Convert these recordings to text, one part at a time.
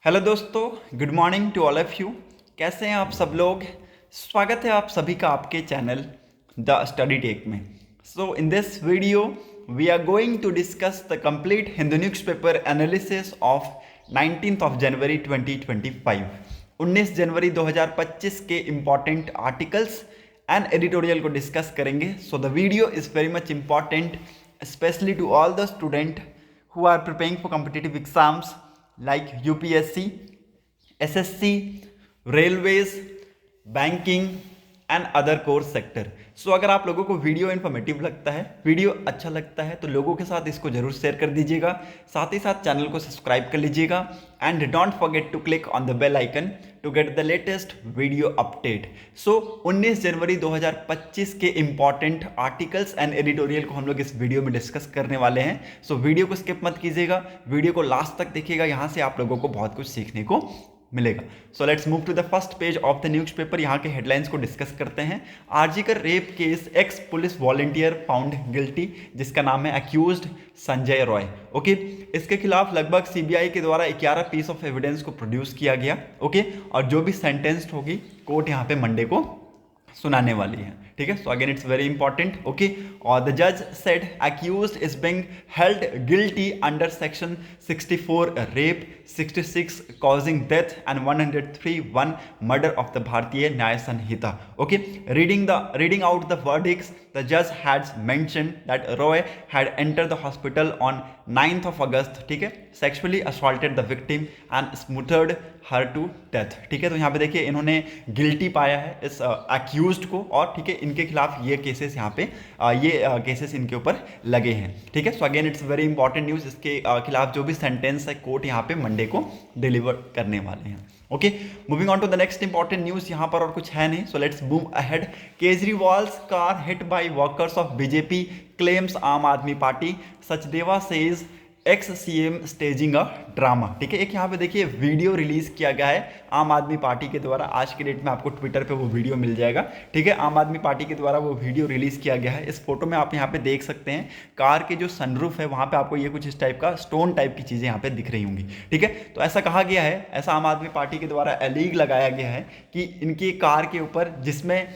Hello दोस्तों, good morning to all of you. कैसे हैं आप सब लोग? स्वागत है आप सभी का आपके चैनल द स्टडी टेक में। So in this video we are going to discuss the complete Hindu newspaper analysis of 19th of January 2025। 19 जनवरी 2025 के इम्पॉर्टेंट आर्टिकल्स एंड एडिटोरियल को डिस्कस करेंगे। So the video is very much important specially to all the student who are preparing for competitive exams like UPSC, SSC, railways, banking and other course sector. So अगर आप लोगों को video informative लगता है, video अच्छा लगता है तो लोगों के साथ इसको जरूर शेयर कर दीजिएगा, साथ ही साथ चैनल को सब्सक्राइब कर लीजिएगा and don't forget to click on the bell icon to get the latest video update. So 19 जनवरी 2025 के इंपॉर्टेंट आर्टिकल्स एंड एडिटोरियल को हम लोग इस वीडियो में डिस्कस करने वाले हैं। सो वीडियो को स्किप मत कीजिएगा, वीडियो को लास्ट तक देखिएगा, यहाँ से आप लोगों को बहुत कुछ सीखने को मिलेगा। So let's move to the first page of the newspaper. यहाँ के हेडलाइंस को डिस्कस करते हैं। RG Kar rape case, ex police volunteer found guilty, जिसका नाम है अक्यूज्ड संजय रॉय। ओके, इसके खिलाफ लगभग सीबीआई के द्वारा 11 पीस ऑफ एविडेंस को प्रोड्यूस किया गया। ओके, और जो भी सेंटेंस्ड होगी कोर्ट यहाँ पे मंडे को सुनाने वाली है। ठीक है, so again it's very important. Okay, और द जज said accused is being held guilty under section 64 rape, 66 causing death and 103(1) murder of the Bharatiya Nyaya Sanhita. Okay, reading out the verdicts, the judge had mentioned that Roy had entered the hospital on 9th of August, ठीक है, sexually assaulted the victim and smothered her to death। ठीक है, तो यहाँ पे देखिए इन्होंने guilty पाया है इस अक्यूज्ड को, और ठीक है इनके खिलाफ ये केसेस यहाँ पे केसेस इनके ऊपर लगे हैं। ठीक है, so again it's very important news. इसके खिलाफ जो भी सेंटेंस है कोर्ट यहाँ पे मंडे को डिलीवर करने वाले हैं। Okay, moving on to the next important news. यहाँ पर और कुछ है नहीं, so let's move ahead. Kejriwal's car hit by workers of BJP claims Aam Aadmi Party, Sachdeva says ex CM staging a drama. ठीक है, एक यहाँ पे देखिए वीडियो रिलीज किया गया है आम आदमी पार्टी के द्वारा। आज के डेट में आपको ट्विटर पे वो वीडियो मिल जाएगा। ठीक है, आम आदमी पार्टी के द्वारा वो वीडियो रिलीज किया गया है। इस फोटो में आप यहाँ पे देख सकते हैं कार के जो सनरूफ है वहाँ पे आपको ये कुछ इस टाइप का स्टोन टाइप की चीज़ें यहाँ पे दिख रही होंगी। ठीक है, तो ऐसा कहा गया है, ऐसा आम आदमी पार्टी के द्वारा एलीग लगाया गया है कि इनकी कार के ऊपर, जिसमें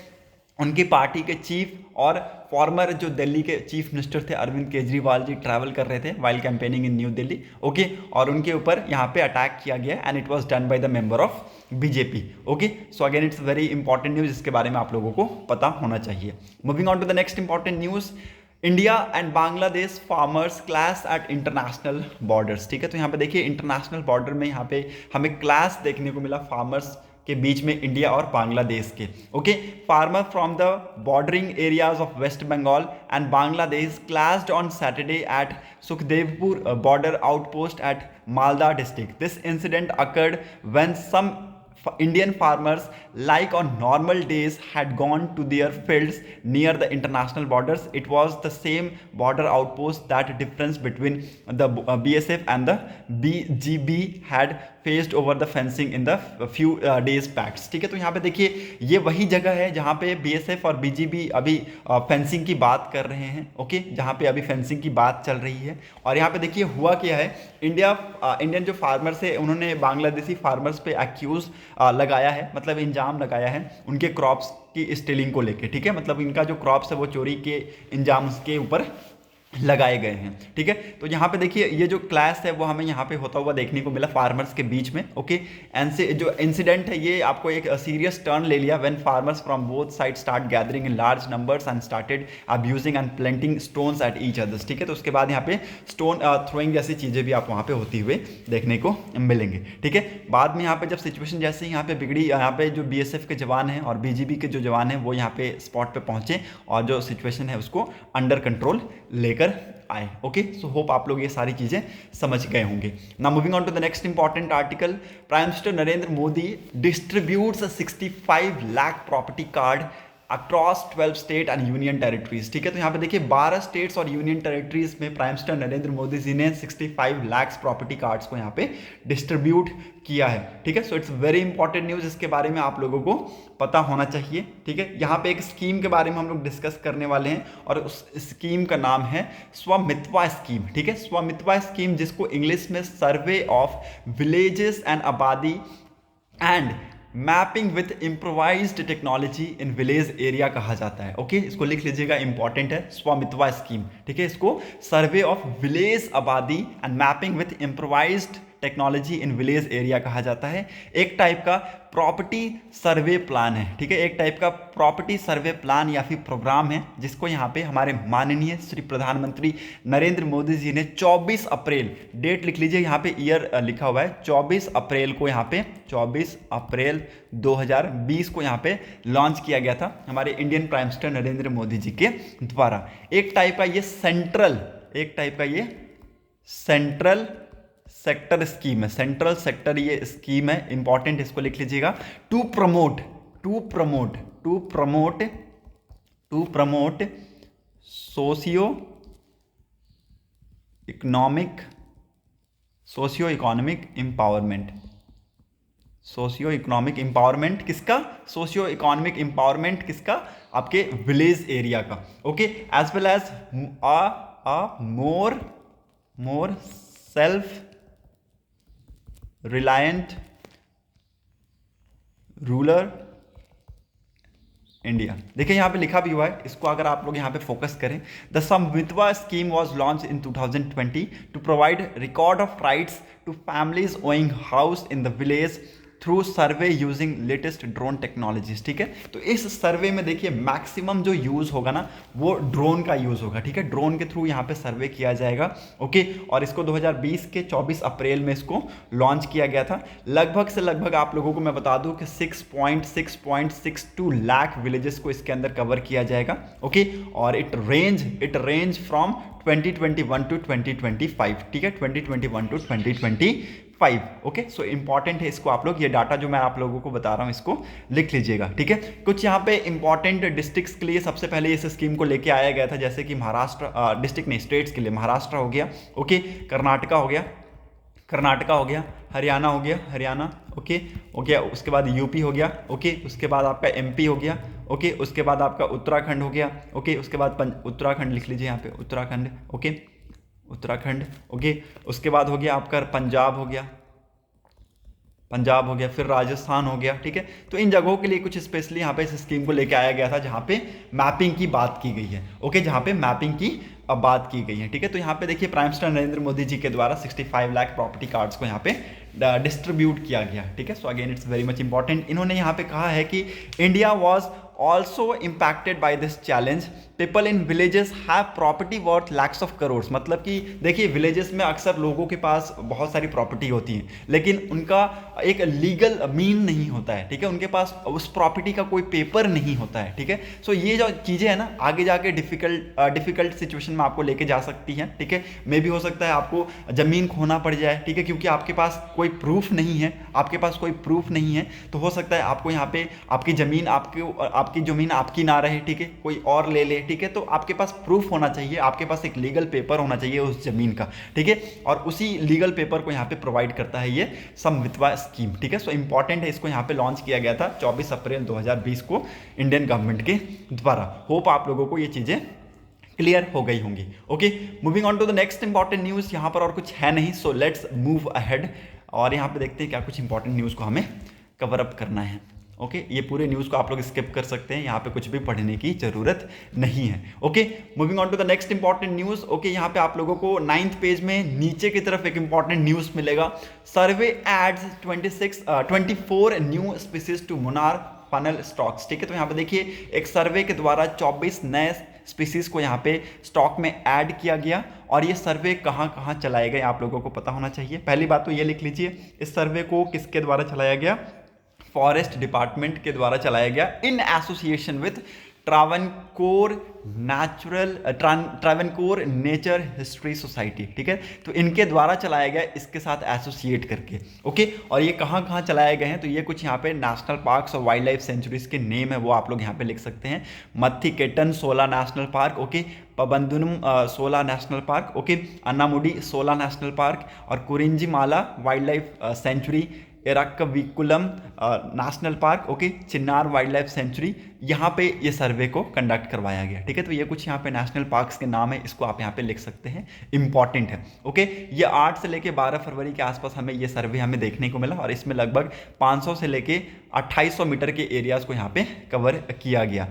उनकी पार्टी के चीफ और फॉर्मर जो दिल्ली के चीफ मिनिस्टर थे अरविंद केजरीवाल जी ट्रैवल कर रहे थे while campaigning in New Delhi. Okay, और उनके ऊपर यहाँ पे अटैक किया गया and it was done by the member of BJP. Okay, so again it's very important news, इसके बारे में आप लोगों को पता होना चाहिए। Moving on to the next important news. India and Bangladesh farmers clash at international borders. ठीक है, तो यहाँ पे देखिए इंटरनेशनल बॉर्डर में यहाँ पे हमें क्लैश देखने को मिला फार्मर्स के बीच में, इंडिया और बांग्लादेश के। Okay, farmer from the bordering areas of West Bengal and Bangladesh clashed on Saturday at Sukhdevpur border outpost at Malda district. This incident occurred when some Indian farmers, like on normal days, had gone to their fields near the international borders. It was the same border outpost that difference between the BSF and the BGB had faced over the fencing in the few days back। ठीक है, तो यहाँ पे देखिए ये वही जगह है जहाँ पे BSF और BGB अभी फेंसिंग की बात कर रहे हैं। ओके, जहाँ पे अभी फेंसिंग की बात चल रही है। और यहाँ पे देखिए हुआ क्या है, इंडियन जो फार्मर्स है उन्होंने बांग्लादेशी फार्मर्स पे एक्यूज लगाया है, मतलब इंजाम लगाया है उनके क्रॉप्स की स्टीलिंग को लेके। ठीक है, मतलब इनका जो क्रॉप्स है वो चोरी के इंजाम के ऊपर लगाए गए हैं। ठीक है, तो यहाँ पे देखिए ये जो क्लैश है वो हमें यहाँ पे होता हुआ देखने को मिला फार्मर्स के बीच में। ओके, एंड से जो इंसिडेंट है ये आपको एक सीरियस टर्न ले लिया when farmers from both side start gathering in large numbers and started abusing and pelting stones at each others. ठीक है, तो उसके बाद यहाँ पे स्टोन थ्रोइंग जैसी चीज़ें भी आप वहाँ पे होती हुए देखने को मिलेंगे। ठीक है, बाद में यहाँ पे जब सिचुएशन जैसे ही यहाँ पे बिगड़ी, यहाँ पे जो BSF के जवान हैं और BGB के जो जवान हैं वो यहाँ पे स्पॉट पे पहुँचे और जो सिचुएशन है उसको अंडर कंट्रोल लेकर आए। ओके, सो होप आप लोग ये सारी चीजें समझ गए होंगे। Now moving on to the next important article. Prime minister Narendra Modi distributes 65 lakh property card across 12 state and union territories. ठीक है, तो यहाँ पे देखिए 12 स्टेट्स और यूनियन टेरिटरीज में प्राइम मिनिस्टर नरेंद्र मोदी जी ने 65 लाख प्रॉपर्टी कार्ड्स को यहाँ पे डिस्ट्रीब्यूट किया है। ठीक है, so it's very important news, इसके बारे में आप लोगों को पता होना चाहिए। ठीक है, यहाँ पे एक स्कीम के बारे में हम लोग डिस्कस करने वाले हैं और उस स्कीम का नाम है स्वामित्व स्कीम। ठीक है, स्वामित्व स्कीम, जिसको इंग्लिश में सर्वे ऑफ विलेजेस एंड आबादी and mapping with improvised technology in village area कहा जाता है। ओके, इसको लिख लीजिएगा, इंपॉर्टेंट है, स्वामित्व स्कीम। ठीक है, इसको सर्वे ऑफ विलेज आबादी and mapping with improvised technology in village area कहा जाता है। एक टाइप का प्रॉपर्टी सर्वे प्लान है। ठीक है, एक टाइप का प्रॉपर्टी सर्वे प्लान या फिर प्रोग्राम है, जिसको यहाँ पे हमारे माननीय श्री प्रधानमंत्री नरेंद्र मोदी जी ने 24 अप्रैल, डेट लिख लीजिए, यहाँ पे ईयर लिखा हुआ है, 24 अप्रैल को, यहाँ पे 24 अप्रैल 2020 को यहाँ पे लॉन्च किया गया था हमारे Indian prime minister Narendra Modi ji के द्वारा। एक टाइप का ये सेंट्रल सेक्टर स्कीम है, सेंट्रल सेक्टर ये स्कीम है, इंपॉर्टेंट, इसको लिख लीजिएगा। To promote socio economic empowerment किसका? सोशियो इकोनॉमिक इम्पावरमेंट किसका? आपके विलेज एरिया का। Okay, as well as a more self reliant rural India. देखिए यहाँ पे लिखा भी हुआ है, इसको अगर आप लोग यहाँ पे फोकस करें, the Svamitva scheme was launch in 2020 to provide record of rights to families owing house in the village through survey using latest drone technologies. ठीक है, तो इस सर्वे में देखिए मैक्सिमम जो यूज होगा ना, वो ड्रोन का यूज होगा। ठीक है, ड्रोन के थ्रू यहाँ पे सर्वे किया जाएगा। ओके, और इसको 2020 के 24 अप्रैल में इसको लॉन्च किया गया था। लगभग आप लोगों को मैं बता दूं कि 6.62 लाख विलेजेस को इसके अंदर कवर किया जाएगा। ओके, और इट रेंज फ्रॉम 2021 टू 2025। ठीक है, 2021 टू 2025। ओके, सो इंपॉर्टेंट है, इसको आप लोग, ये डाटा जो मैं आप लोगों को बता रहा हूं इसको लिख लीजिएगा। ठीक है, कुछ यहाँ पे इंपॉर्टेंट डिस्ट्रिक्ट्स के लिए सबसे पहले इस स्कीम को लेके आया गया था, जैसे कि महाराष्ट्र, डिस्ट्रिक्ट नहीं, स्टेट्स के लिए महाराष्ट्र हो गया, ओके, कर्नाटक हो गया, हरियाणा हो गया, ओके, हो गया, उसके बाद यूपी हो गया, ओके, उसके बाद आपका एमपी हो गया, ओके, उसके बाद आपका उत्तराखंड हो गया, ओके, उसके बाद उत्तराखंड लिख लीजिए यहाँ पे, उत्तराखंड, ओके, ओके, उसके बाद हो गया आपका पंजाब हो गया, फिर राजस्थान हो गया। ठीक है, तो इन जगहों के लिए कुछ स्पेशली यहाँ पे इस स्कीम को लेके आया गया था, जहाँ पे मैपिंग की बात की गई है। ओके, जहाँ पे मैपिंग की बात की गई है। ठीक है, तो यहाँ पे देखिए प्राइम मिनिस्टर नरेंद्र मोदी जी के द्वारा 65 लाख प्रॉपर्टी कार्ड्स को यहाँ पे डिस्ट्रीब्यूट किया गया। ठीक है, so again it's very much important. इन्होंने यहाँ पे कहा है कि India was also impacted by this challenge, people in villages have property worth lakhs of crores. मतलब कि देखिए विलेजेस में अक्सर लोगों के पास बहुत सारी प्रॉपर्टी होती है, लेकिन उनका एक लीगल मीन नहीं होता है। ठीक है, उनके पास उस प्रॉपर्टी का कोई पेपर नहीं होता है। ठीक है, सो ये जो चीज़ें हैं ना, आगे जाके डिफिकल्ट सिचुएशन में आपको लेके जा सकती हैं। ठीक है, मे भी हो सकता है आपको ज़मीन खोना पड़ जाए। ठीक है, क्योंकि आपके पास कोई प्रूफ नहीं है, तो हो सकता है आपको यहाँ पे आपकी ज़मीन आपकी ना रहे। ठीक है, कोई और ले ले। ठीक है, तो आपके पास प्रूफ होना चाहिए, आपके पास एक लीगल पेपर होना चाहिए उस जमीन का। ठीक है, और उसी लीगल पेपर को यहाँ पे प्रोवाइड करता है ये स्वामित्व स्कीम। ठीक है, सो इंपॉर्टेंट है, इसको यहाँ पे लॉन्च किया गया था 24 अप्रैल 2020 को इंडियन गवर्नमेंट के द्वारा। होप आप लोगों को ये चीज़ें क्लियर हो गई होंगी। Okay, moving on to the next important news. यहाँ पर और कुछ है नहीं, सो लेट्स मूव अहेड और यहाँ पे देखते हैं क्या कुछ इंपॉर्टेंट न्यूज़ को हमें कवर अप करना है। ओके, ये पूरे न्यूज़ को आप लोग स्किप कर सकते हैं, यहाँ पे कुछ भी पढ़ने की जरूरत नहीं है। Okay, moving on to the next important news. Okay, यहाँ पे आप लोगों को 9th पेज में नीचे की तरफ एक इंपॉर्टेंट न्यूज़ मिलेगा। Survey adds 24 new species to Munnar faunal stocks. ठीक है, तो यहाँ पे देखिए एक सर्वे के द्वारा 24 नए स्पीसीज को यहाँ पे स्टॉक में ऐड किया गया और ये सर्वे कहाँ चलाए गए आप लोगों को पता होना चाहिए। पहली बात तो ये लिख लीजिए, इस सर्वे को किसके द्वारा चलाया गया? फॉरेस्ट डिपार्टमेंट के द्वारा चलाया गया in association with Travancore Travancore nature history society, ठीक है। तो इनके द्वारा चलाया गया, इसके साथ एसोसिएट करके, ओके। और ये कहाँ कहाँ चलाए गए हैं, तो ये कुछ यहाँ पे नेशनल पार्क्स और वाइल्ड लाइफ सेंचुरीज के नेम है, वो आप लोग यहाँ पे लिख सकते हैं। मत्थिकेटन सोला नेशनल पार्क, ओके। पबंदुनम सोला नेशनल पार्क, ओके। अन्नामुडी सोला नेशनल पार्क और Kurinjimala wildlife sanctuary, Eravikulam national park, okay. Chinnar wildlife sanctuary, यहाँ पे ये सर्वे को कंडक्ट करवाया गया, ठीक है। तो ये कुछ यहाँ पे नेशनल पार्क्स के नाम है, इसको आप यहाँ पे लिख सकते हैं, इंपॉर्टेंट है, ओके। ये 8 से लेके 12 फरवरी के आसपास हमें ये सर्वे हमें देखने को मिला और इसमें लगभग 500 से लेके 2800 मीटर के एरियाज को यहाँ पे कवर किया गया।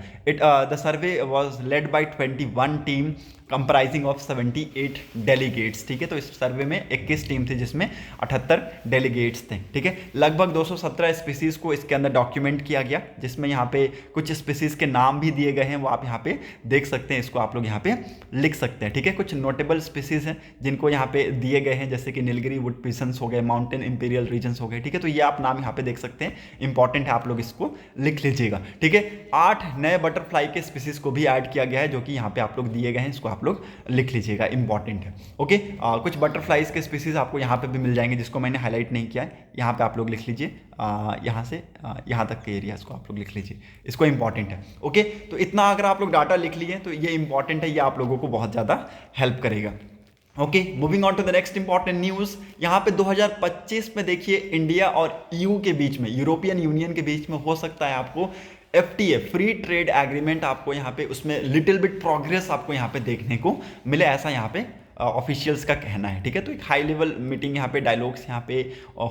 The survey was led by 21 team comprising of 78 delegates, ठीक है। तो इस सर्वे में 21 टीम थी जिसमें 78 डेलीगेट्स थे, ठीक है। लगभग 217 स्पीसीज को इसके अंदर डॉक्यूमेंट किया गया, जिसमें यहाँ पे कुछ स्पीसीज के नाम भी दिए गए हैं, वो आप यहाँ पे देख सकते हैं, इसको आप लोग यहाँ पे लिख सकते हैं, ठीक है। कुछ नोटेबल स्पीसीज हैं जिनको यहाँ पे दिए गए हैं, जैसे कि नीलगिरी वुड पिजन्स हो गए, माउंटेन इंपीरियल रीजन्स हो गए, ठीक है। तो ये आप नाम यहाँ पे देख सकते हैं, इंपॉर्टेंट है, आप लोग इसको लिख लीजिएगा, ठीक है। 8 नए बटरफ्लाई के स्पीसीज को भी ऐड किया गया है, जो कि यहाँ पे आप लोग दिए गए हैं, इसको आप लोग लिख लीजिएगा, इंपॉर्टेंट है, ओके। कुछ बटरफ्लाइज के स्पीसीज आपको यहाँ पे भी मिल जाएंगे, जिसको मैंने हाईलाइट नहीं किया है, यहाँ पे आप लोग लिख लीजिए, यहाँ से यहाँ तक के एरियाज को आप लोग लिख लीजिए, इसको इंपॉर्टेंट है, ओके। तो इतना अगर आप लोग डाटा लिख लिए तो ये इंपॉर्टेंट है, ये आप लोगों को बहुत ज़्यादा हेल्प करेगा, okay. Moving on to the next important news, यहाँ पे 2025 में देखिए इंडिया और ईयू के बीच में, यूरोपियन यूनियन के बीच में हो सकता है आपको FTA फ्री ट्रेड एग्रीमेंट, आपको यहाँ पे उसमें लिटिल बिट प्रोग्रेस आपको यहाँ पे देखने को मिले, ऐसा यहाँ पे ऑफिशियल्स का कहना है, ठीक है। तो एक हाई लेवल मीटिंग यहाँ पे, डायलॉग्स यहाँ पे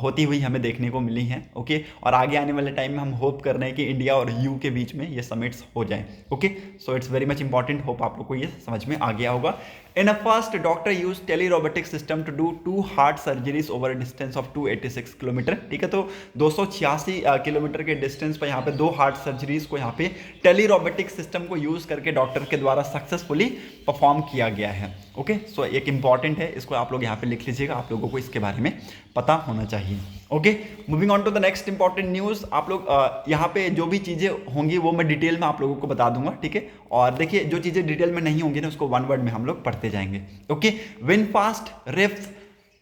होती हुई हमें देखने को मिली हैं, ओके। और आगे आने वाले टाइम में हम होप कर रहे हैं कि इंडिया और ईयू के बीच में ये समिट्स हो जाएं, okay. So it's very much important, hope आप लोग को ये समझ में आ गया होगा। In a first, doctor used telerobotic system to do 2 heart surgeries over a distance of 286 kilometre, ठीक है। तो 286 किलोमीटर के डिस्टेंस पर यहाँ पे 2 हार्ट सर्जरीज को यहाँ पे टेलीरोबोटिक सिस्टम को यूज करके डॉक्टर के द्वारा सक्सेसफुली परफॉर्म किया गया है, ओके। सो एक इंपॉर्टेंट है, इसको आप लोग यहाँ पे लिख लीजिएगा, आप लोगों को इसके बारे में पता होना चाहिए, okay. Moving on to the next important news, आप लोग यहाँ पे जो भी चीज़ें होंगी वो मैं डिटेल में आप लोगों को बता दूंगा, ठीक है। और देखिए जो चीज़ें डिटेल में नहीं होंगी ना, उसको वन वर्ड में हम लोग पढ़ते जाएंगे, okay. VinFast revs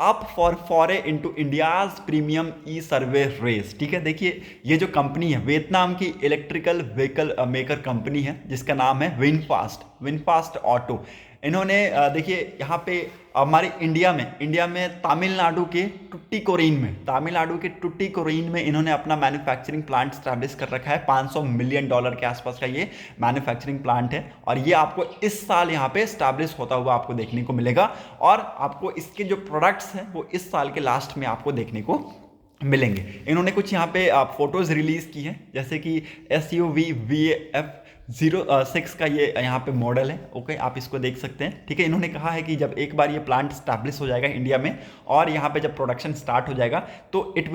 up for a into India's premium e survey race, ठीक है। देखिए ये जो कंपनी है, वियतनाम की इलेक्ट्रिकल व्हीकल मेकर कंपनी है, जिसका नाम है विनफास्ट ऑटो। इन्होंने देखिए यहाँ पे हमारे इंडिया में तमिलनाडु के टुट्टीकोरिन में इन्होंने अपना मैन्युफैक्चरिंग प्लांट स्टैब्लिश कर रखा है। $500 मिलियन के आसपास का ये मैन्युफैक्चरिंग प्लांट है, और ये आपको इस साल यहाँ पे स्टैब्लिश होता हुआ आपको देखने को मिलेगा, और आपको इसके जो प्रोडक्ट्स हैं वो इस साल के लास्ट में आपको देखने को मिलेंगे। इन्होंने कुछ यहाँ पे फोटोज रिलीज की हैं, जैसे कि SUV VF06 का ये यहाँ पे मॉडल है, ओके। आप इसको देख सकते हैं, ठीक है। इन्होंने कहा है कि जब एक बार ये प्लांट स्टैब्लिश हो जाएगा इंडिया में, और यहाँ पे जब प्रोडक्शन स्टार्ट हो जाएगा, तो it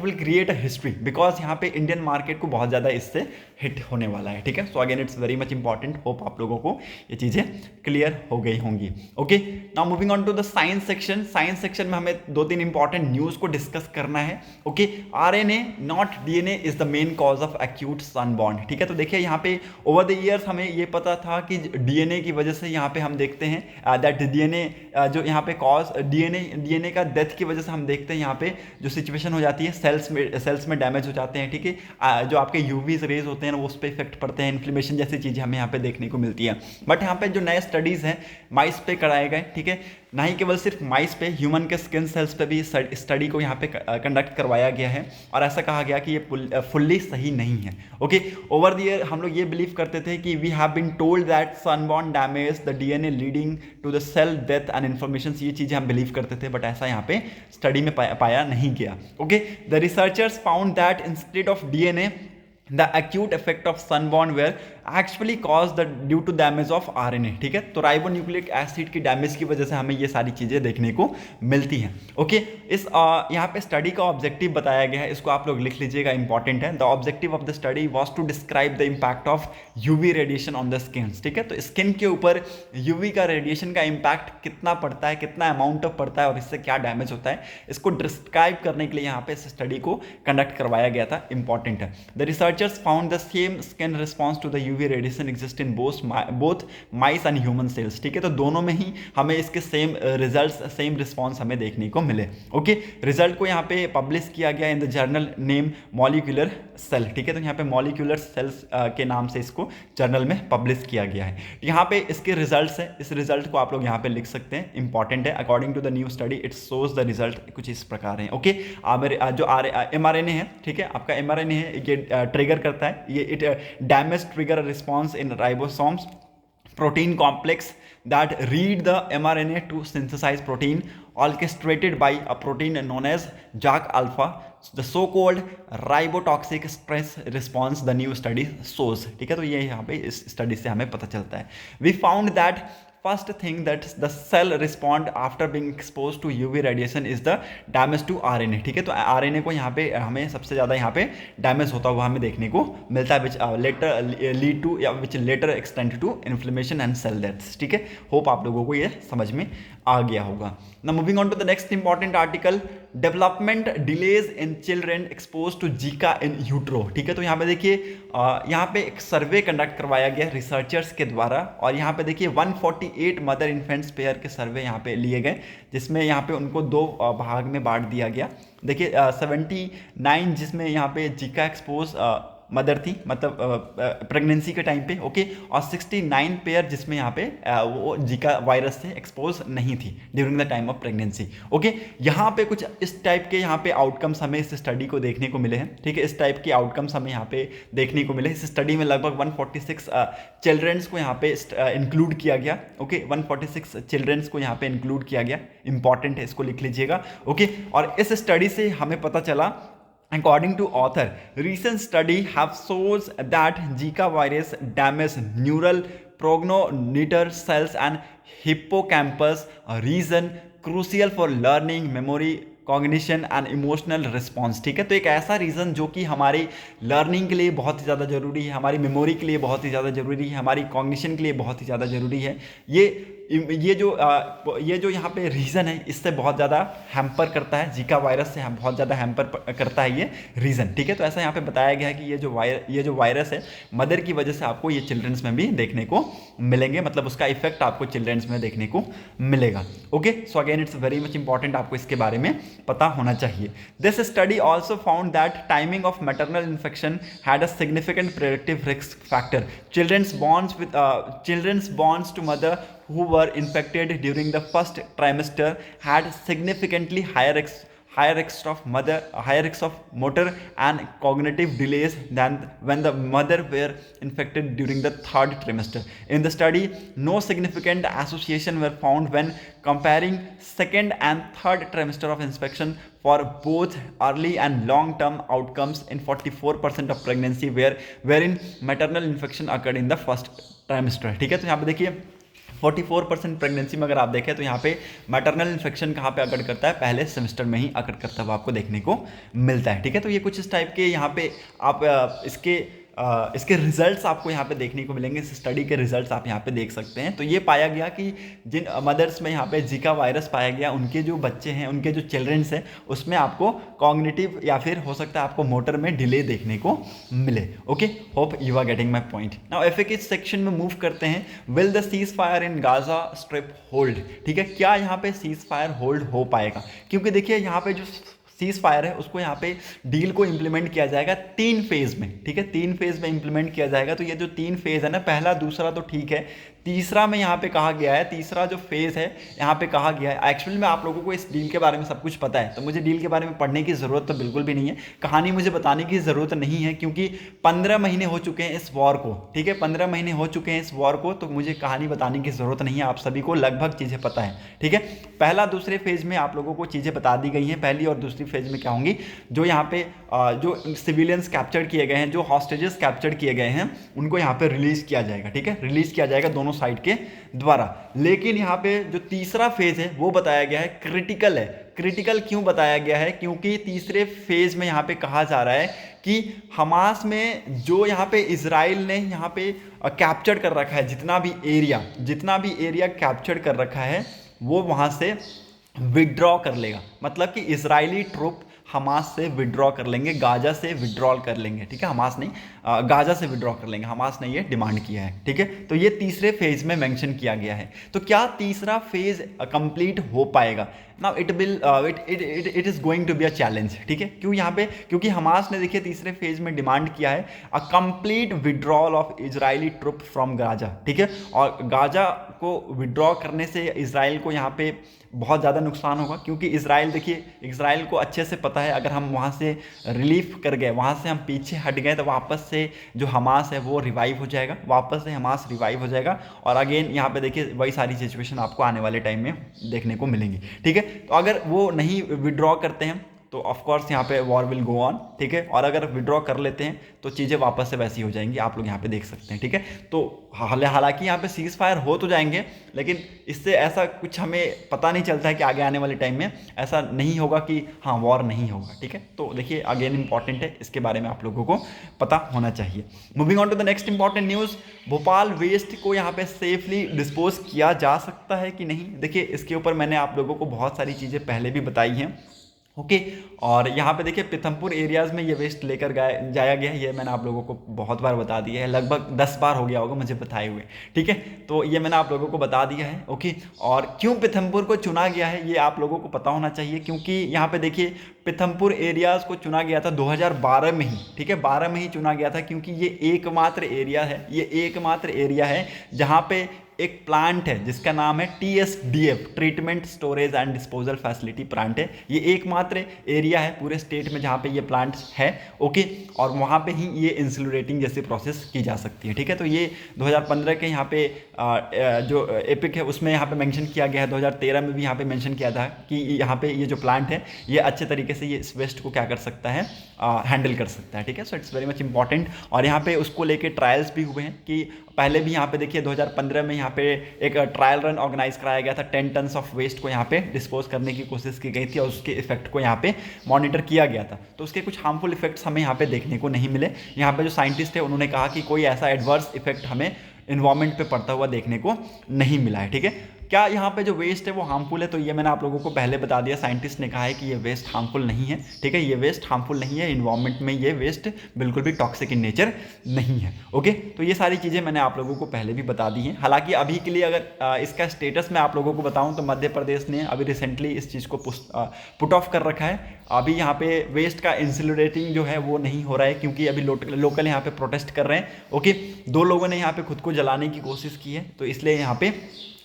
will create a history, because यहाँ पे इंडियन मार्केट को बहुत ज़्यादा इससे हिट होने वाला है, ठीक है। So again it's very much important, hope आप लोगों को ये चीज़ें क्लियर हो गई होंगी, okay. Now moving on to the science section. Science section में हमें 2-3 इंपॉर्टेंट न्यूज़ को डिस्कस करना है, okay. RNA not DNA is the main cause of acute sunburn, ठीक है। तो देखिए यहाँ पे ओवर द ईयर्स हमें ये पता था कि DNA की वजह से यहाँ पे हम देखते हैं दैट DNA जो यहाँ पे कॉज DNA का डेथ की वजह से हम देखते हैं यहाँ पे जो सिचुएशन हो जाती है, सेल्स में डैमेज हो जाते हैं, ठीक है। जो आपके UV रेज होते हैं वो उस पर इफेक्ट पड़ते हैं, इन्फ्लेमेशन जैसी चीज़ें हमें यहाँ पे देखने को मिलती है। बट यहाँ पे जो नए स्टडीज़ हैं माइस पे कराए गए, ठीक है। ना ही केवल सिर्फ माइस पे, ह्यूमन के स्किन सेल्स पे भी स्टडी को यहाँ पे कंडक्ट करवाया गया है, और ऐसा कहा गया कि ये फुल्ली सही नहीं है, ओके। ओवर द ईयर हम लोग ये बिलीव करते थे कि we have been told that sunburn damage the DNA leading to the cell death and information, ये चीज़ें हम बिलीव करते थे, बट ऐसा यहाँ पे स्टडी में पाया नहीं गया, okay. The researchers found that instead of DNA the acute effect of sunburn were actually caused due to damage of RNA, ठीक है। तो राइबोन्यूक्लिक एसिड की डैमेज की वजह से हमें ये सारी चीज़ें देखने को मिलती हैं, ओके। इस यहाँ पे स्टडी का ऑब्जेक्टिव बताया गया है, इसको आप लोग लिख लीजिएगा, इंपॉर्टेंट है। The objective of the study was to describe the impact of UV radiation on the skin, ठीक है। तो स्किन के ऊपर UV का रेडिएशन का इम्पैक्ट कितना पड़ता है, कितना अमाउंट ऑफ पड़ता है, और इससे क्या डैमेज होता है, इसको डिस्क्राइब करने के लिए यहाँ पे इस स्टडी को कंडक्ट करवाया गया था, इंपॉर्टेंट है। The research researchers found the same skin response to the UV radiation exist in both mice and human cells, ठीक है। तो दोनों में ही हमें इसके सेम रिजल्ट्स, सेम रिस्पॉन्स हमें देखने को मिले। ओके, रिजल्ट को यहाँ पे पब्लिश किया गया in the journal name molecular cell, ठीक है। तो यहाँ पे मॉलिक्यूलर सेल्स के नाम से इसको जर्नल में पब्लिश किया गया है। यहाँ पे इसके रिजल्ट्स है, इस रिजल्ट को आप लोग यहाँ पे लिख सकते हैं, इंपॉर्टेंट है। According to the new study it shows the result कुछ इस प्रकार है। ओके, जो mRNA है, ठीक है, आपका mRNA है, ये ट्रिगर करता है, ये it damage trigger response in ribosomes protein complex that read the mRNA to synthesize protein orchestrated by a protein known as JAK alpha, the so-called ribotoxic stress response the new study shows, ठीक है। तो ये यहाँ पे इस study से हमें पता चलता है। We found that first thing that the cell respond after being exposed to UV radiation is the damage to RNA, ठीक है। तो RNA को यहाँ पे हमें सबसे ज़्यादा यहाँ पे डैमेज होता हुआ हमें देखने को मिलता है, which later lead to या which later extend to inflammation and cell deaths, ठीक है। होप आप लोगों को ये समझ में आ गया होगा। Now moving on to the next important article, development delays in children expose to Zika in utero, ठीक है। तो यहाँ पे देखिए, यहाँ पे एक सर्वे कंडक्ट करवाया गया रिसर्चर्स के द्वारा, और यहाँ पे देखिए 148 मदर इन्फेंट्स पेयर के सर्वे यहाँ पे लिए गए, जिसमें यहाँ पे उनको 2 भाग में बांट दिया गया। देखिए 79 जिसमें यहाँ पे जीका एक्सपोज मदर थी, मतलब प्रेगनेंसी के टाइम पे, ओके, और 69 पेयर जिसमें यहाँ पे वो जीका वायरस से एक्सपोज नहीं थी during the time of pregnancy. Okay, यहाँ पे कुछ इस टाइप के यहाँ पे आउटकम्स हमें इस स्टडी को देखने को मिले हैं, ठीक है। इस टाइप के आउटकम्स हमें यहाँ पे देखने को मिले। इस स्टडी में लगभग 146 चिल्ड्रेंस को यहाँ पे इंक्लूड किया गया। ओके, 146 चिल्ड्रेंस को यहाँ पे इंक्लूड किया गया, इंपॉर्टेंट है, इसको लिख लीजिएगा। ओके, और इस स्टडी से हमें पता चला, according to author, recent study have shows that Zika virus damage neural progenitor cells and hippocampus, a region crucial for learning, memory, cognition and emotional response, ठीक है। तो एक ऐसा रीज़न जो कि हमारी लर्निंग के लिए बहुत ही ज़्यादा ज़रूरी है, हमारी मेमोरी के लिए बहुत ही ज़्यादा ज़रूरी है, हमारी कॉग्निशन के लिए बहुत ही ज़्यादा ज़रूरी है। ये जो यहाँ पे रीज़न है, इससे बहुत ज़्यादा हैम्पर करता है, जीका वायरस से बहुत ज़्यादा हैम्पर करता है ये रीज़न, ठीक है। तो ऐसा यहाँ पे बताया गया है कि ये जो वायरस है, मदर की वजह से आपको ये चिल्ड्रंस में भी देखने को मिलेंगे, मतलब उसका इफेक्ट आपको चिल्ड्रंस में देखने को मिलेगा। Okay, so again it's very much important, आपको इसके बारे में पता होना चाहिए। This study also found that timing of maternal infection had a significant predictive risk factor. Children's borns to mother who were infected during the first trimester had significantly higher risks of motor and cognitive delays than when the mother were infected during the third trimester. In the study, no significant association were found when comparing second and third trimester of infection for both early and long-term outcomes in 44% of pregnancy wherein maternal infection occurred in the first trimester, ठीक है। तो यहाँ पे देखिए 44% pregnancy में अगर आप देखें तो यहाँ पे मैटरनल इन्फेक्शन कहाँ पे अकर करता है, पहले सेमेस्टर में ही अकर करता हुआ आपको देखने को मिलता है, ठीक है। तो ये कुछ इस टाइप के यहाँ पे आप इसके रिजल्ट्स आपको यहाँ पे देखने को मिलेंगे। इस स्टडी के रिजल्ट्स आप यहाँ पे देख सकते हैं। तो ये पाया गया कि जिन मदर्स में यहाँ पे जीका वायरस पाया गया, उनके जो बच्चे हैं, उनके जो चिल्ड्रंस हैं, उसमें आपको कॉग्निटिव या फिर हो सकता है आपको मोटर में डिले देखने को मिले। Okay, hope you are getting my point. Now F के सेक्शन में मूव करते हैं। Will the cease fire in Gaza strip hold, ठीक है। क्या यहाँ पे सीज फायर होल्ड हो पाएगा, क्योंकि देखिए यहाँ पे जो सीज फायर है उसको यहाँ पे डील को इम्प्लीमेंट किया जाएगा 3 फेज में, ठीक है। 3 फेज में इम्प्लीमेंट किया जाएगा। तो ये जो 3 फेज है ना, पहला दूसरा तो ठीक है, तीसरा में यहाँ पे कहा गया है, तीसरा जो फेज है यहाँ पे कहा गया है, एक्चुअली में आप लोगों को इस डील के बारे में सब कुछ पता है, तो मुझे डील के बारे में पढ़ने की ज़रूरत तो बिल्कुल भी नहीं है, कहानी मुझे बताने की ज़रूरत नहीं है, क्योंकि 15 महीने हो चुके हैं इस वॉर को, ठीक है। 15 महीने हो चुके हैं इस वॉर को, तो मुझे कहानी बताने की ज़रूरत नहीं है, आप सभी को लगभग चीज़ें पता है, ठीक है। पहला दूसरे फेज में आप लोगों को चीज़ें बता दी गई हैं। पहली और दूसरी फेज में क्या होंगी, जो यहाँ पे जो सिविलियंस कैप्चर किए गए हैं, जो हॉस्टेजेस कैप्चर किए गए हैं, उनको यहाँ पे रिलीज किया जाएगा, ठीक है। रिलीज किया जाएगा दोनों साइड के द्वारा। लेकिन यहाँ पे जो तीसरा फेज है वो बताया गया है क्रिटिकल है। क्रिटिकल क्यों बताया गया है, क्योंकि तीसरे फेज में यहाँ पे कहा जा रहा है कि हमास में जो यहाँ पे इजराइल ने यहाँ पे कैप्चर कर रखा है, जितना भी एरिया कैप्चर कर रखा है, वो वहाँ से विड्रॉ कर लेगा। मतलब कि इजरायली ट्रुप हमास से विड्रॉ कर लेंगे, गाजा से विड्रॉल कर लेंगे, ठीक है, हमास नहीं, गाजा से विड्रॉ कर लेंगे, हमास ने ये डिमांड किया है, ठीक है। तो ये तीसरे फेज में मेंशन किया गया है। तो क्या तीसरा फेज कंप्लीट हो पाएगा? Now it is going to be a challenge, ठीक है। क्यों यहाँ पे? क्योंकि हमास ने देखिए तीसरे फेज में डिमांड किया है a complete withdrawal of Israeli troop from Gaza, ठीक है। और गाजा को विड्रॉ करने से इजराइल को यहाँ पे बहुत ज़्यादा नुकसान होगा, क्योंकि इजराइल, देखिए इजराइल को अच्छे से पता है अगर हम वहाँ से रिलीफ कर गए, वहाँ से हम पीछे हट गए, तो वापस से जो हमास है वो रिवाइव हो जाएगा, वापस से हमास रिवाइव हो जाएगा। और अगेन यहाँ पे देखिए वही सारी सिचुएशन आपको आने वाले टाइम में देखने को मिलेंगी, ठीक है। तो अगर वो नहीं विड्रॉ करते हैं तो ऑफ कोर्स यहाँ पे वॉर विल गो ऑन, ठीक है। और अगर विड्रॉ कर लेते हैं तो चीज़ें वापस से वैसी हो जाएंगी, आप लोग यहाँ पे देख सकते हैं, ठीक है। तो हालांकि यहाँ पे सीज फायर हो तो जाएंगे, लेकिन इससे ऐसा कुछ हमें पता नहीं चलता है कि आगे आने वाले टाइम में ऐसा नहीं होगा कि हाँ वॉर नहीं होगा, ठीक है। तो देखिए अगेन इंपॉर्टेंट है, इसके बारे में आप लोगों को पता होना चाहिए। Moving on to the next important news, Bhopal waste को यहाँ पे सेफली डिस्पोज किया जा सकता है कि नहीं? देखिए इसके ऊपर मैंने आप लोगों को बहुत सारी चीज़ें पहले भी बताई हैं, ओके। और यहाँ पे देखिए पीथमपुर एरियाज़ में ये वेस्ट लेकर जाया गया है, ये मैंने आप लोगों को बहुत बार बता दिया है, लगभग 10 बार हो गया होगा मुझे बताए हुए, ठीक है। तो ये मैंने आप लोगों को बता दिया है, ओके। और क्यों पीथमपुर को चुना गया है ये आप लोगों को पता होना चाहिए, क्योंकि यहाँ पे देखिए पीथमपुर एरियाज़ को चुना गया था 2012 में ही, ठीक है, 12 में ही चुना गया था, क्योंकि ये एकमात्र एरिया है, ये एकमात्र एरिया है जहाँ पे एक प्लांट है जिसका नाम है TSDF, treatment storage and disposal facility plant है। ये एकमात्र एरिया है पूरे स्टेट में जहाँ पे ये प्लांट है, ओके। और वहाँ पे ही ये इंसुलेटिंग जैसी प्रोसेस की जा सकती है, ठीक है। तो ये 2015 के यहाँ पे जो एपिक है उसमें यहाँ पे मेंशन किया गया है, 2013 में भी यहाँ पे मेंशन किया था कि यहाँ पे ये जो प्लांट है ये अच्छे तरीके से ये इस वेस्ट को क्या कर सकता है, हैंडल कर सकता है, ठीक है। So it's very much important. और यहाँ पे उसको लेके ट्रायल्स भी हुए हैं कि पहले भी यहाँ पे देखिए 2015 में यहाँ पे एक ट्रायल रन ऑर्गेनाइज कराया गया था, 10 टन्स ऑफ वेस्ट को यहाँ पे डिस्पोज करने की कोशिश की गई थी और उसके इफेक्ट को यहाँ पे मॉनिटर किया गया था। तो उसके कुछ हार्मफुल इफेक्ट्स हमें यहाँ पे देखने को नहीं मिले। यहाँ पे जो साइंटिस्ट है उन्होंने कहा कि कोई ऐसा एडवर्स इफेक्ट हमें इन्वायरमेंट पे पड़ता हुआ देखने को नहीं मिला है, ठीक है। क्या यहाँ पे जो वेस्ट है वो हार्मफुल है? तो ये मैंने आप लोगों को पहले बता दिया, साइंटिस्ट ने कहा है कि ये वेस्ट हार्मफुल नहीं है, ठीक है। ये वेस्ट हार्मफुल नहीं है, इन्वायरमेंट में ये वेस्ट बिल्कुल भी टॉक्सिक इन नेचर नहीं है, ओके। तो ये सारी चीज़ें मैंने आप लोगों को पहले भी बता दी हैं। हालांकि अभी के लिए अगर इसका स्टेटस मैं आप लोगों को बताऊँ तो मध्य प्रदेश ने अभी रिसेंटली इस चीज़ को पुट ऑफ कर रखा है। अभी यहाँ पे वेस्ट का इंसिनरेटिंग जो है वो नहीं हो रहा है, क्योंकि अभी लोकल यहाँ पे प्रोटेस्ट कर रहे हैं, ओके। 2 लोगों ने यहाँ पे खुद को जलाने की कोशिश की है, तो इसलिए यहाँ पे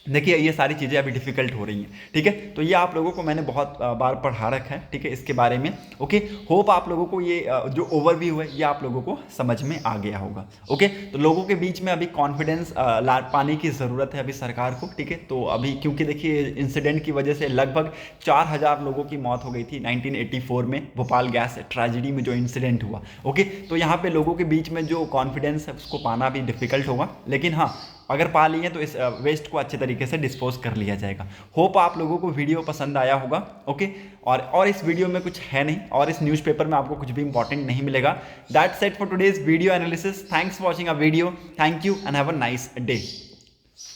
देखिए ये सारी चीज़ें अभी डिफिकल्ट हो रही हैं, ठीक है। तो ये आप लोगों को मैंने बहुत बार पढ़ा रखा है, ठीक है, इसके बारे में, ओके। होप आप लोगों को ये जो ओवरव्यू है ये आप लोगों को समझ में आ गया होगा, ओके। तो लोगों के बीच में अभी कॉन्फिडेंस पाने की ज़रूरत है अभी सरकार को, ठीक है। तो अभी क्योंकि देखिए इंसिडेंट की वजह से लगभग 4000 लोगों की मौत हो गई थी 1984 में भोपाल गैस ट्रेजिडी में जो इंसिडेंट हुआ, ओके। तो यहाँ पे लोगों के बीच में जो कॉन्फिडेंस है उसको पाना भी डिफिकल्ट होगा, लेकिन हाँ अगर पा लिए तो इस वेस्ट को अच्छे तरीके से डिस्पोज कर लिया जाएगा। होप आप लोगों को वीडियो पसंद आया होगा, ओके। और इस वीडियो में कुछ है नहीं, और इस न्यूज़पेपर में आपको कुछ भी इंपॉर्टेंट नहीं मिलेगा। That's it for today's video analysis. Thanks for watching a video, thank you and have a nice day.